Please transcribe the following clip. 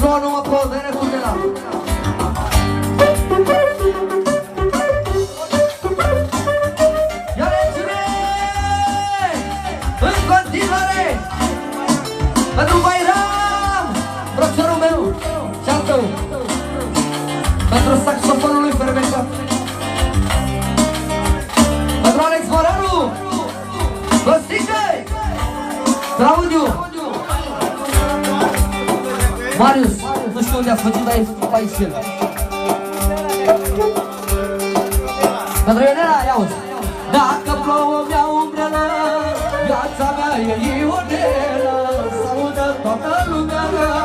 Brașov nu mă pot de recute la Ia reține! În continuare! Pentru Bairam! Profesorul meu și al tău! Pentru saxofonul lui Fermeca! Pentru Alex Moranu! Costică! Claudiu! Marius! Nu știu unde a făcut, dar e făcut aici el. Pentru Ionela, ia-uzi! Dacă plouă mea umbrelă, viața mea e ionelă, s-audă toată lumea.